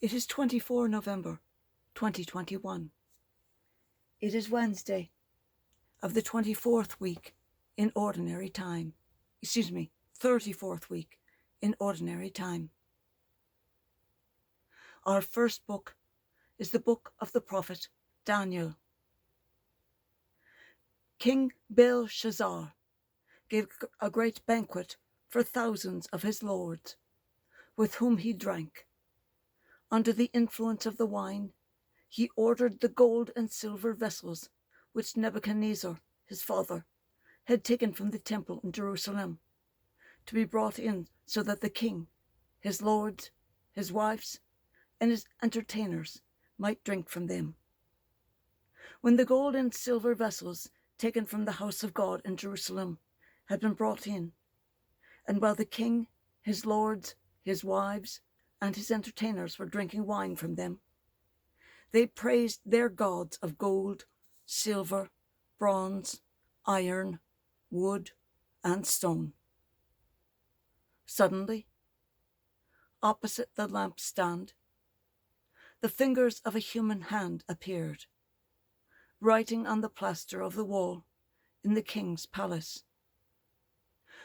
It is 24 November 2021. It is Wednesday of the 24th week in Ordinary Time. 34th week in Ordinary Time. Our first book is the book of the prophet Daniel. King Belshazzar gave a great banquet for thousands of his lords, with whom he drank. Under the influence of the wine, he ordered the gold and silver vessels which Nebuchadnezzar, his father, had taken from the temple in Jerusalem to be brought in, so that the king, his lords, his wives, and his entertainers might drink from them. When the gold and silver vessels taken from the house of God in Jerusalem had been brought in, and while the king, his lords, his wives, and his entertainers were drinking wine from them, they praised their gods of gold, silver, bronze, iron, wood, and stone. Suddenly, opposite the lampstand, the fingers of a human hand appeared, writing on the plaster of the wall in the king's palace.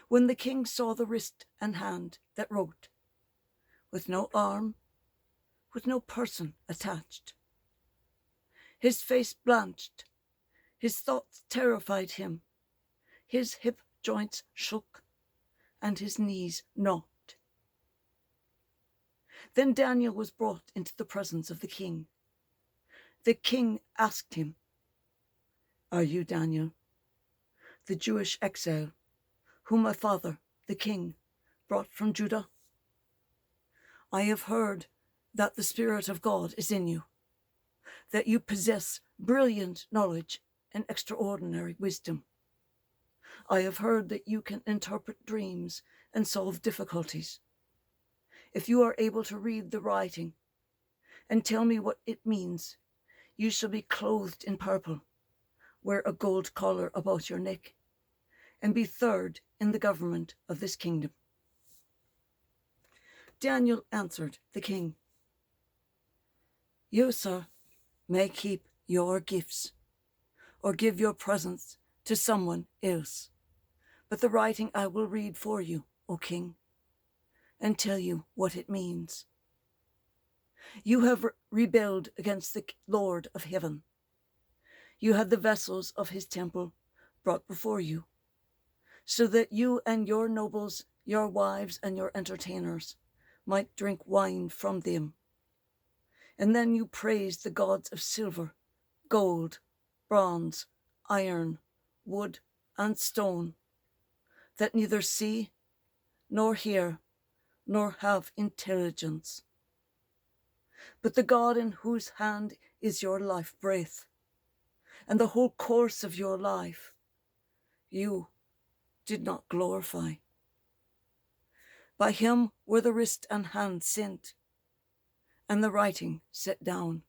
When the king saw the wrist and hand that wrote, with no arm, with no person attached, his face blanched, his thoughts terrified him, his hip joints shook, and his knees knocked. Then Daniel was brought into the presence of the king. The king asked him, "Are you Daniel, the Jewish exile, whom my father, the king, brought from Judah? I have heard that the Spirit of God is in you, that you possess brilliant knowledge and extraordinary wisdom. I have heard that you can interpret dreams and solve difficulties. If you are able to read the writing and tell me what it means, you shall be clothed in purple, wear a gold collar about your neck, and be third in the government of this kingdom." Daniel answered the king, "You, sir, may keep your gifts or give your presents to someone else, but the writing I will read for you, O king, and tell you what it means. You have rebelled against the Lord of heaven. You had the vessels of his temple brought before you, so that you and your nobles, your wives, and your entertainers might drink wine from them. And then you praised the gods of silver, gold, bronze, iron, wood, and stone, that neither see, nor hear, nor have intelligence. But the God in whose hand is your life breath, and the whole course of your life, you did not glorify. By him were the wrist and hand sent, and the writing set down.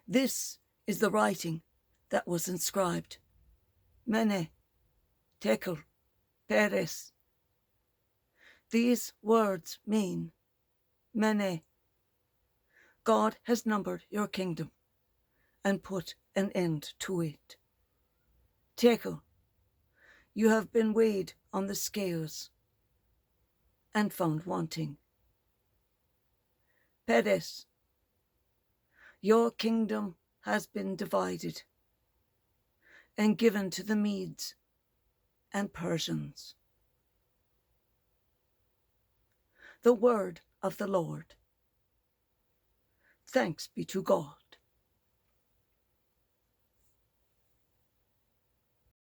This is the writing that was inscribed: Mene, Tekel, Peres. These words mean, Mene, God has numbered your kingdom and put an end to it. Tekel, you have been weighed on the scales and found wanting. Peres, your kingdom has been divided and given to the Medes and Persians." The word of the Lord. Thanks be to God.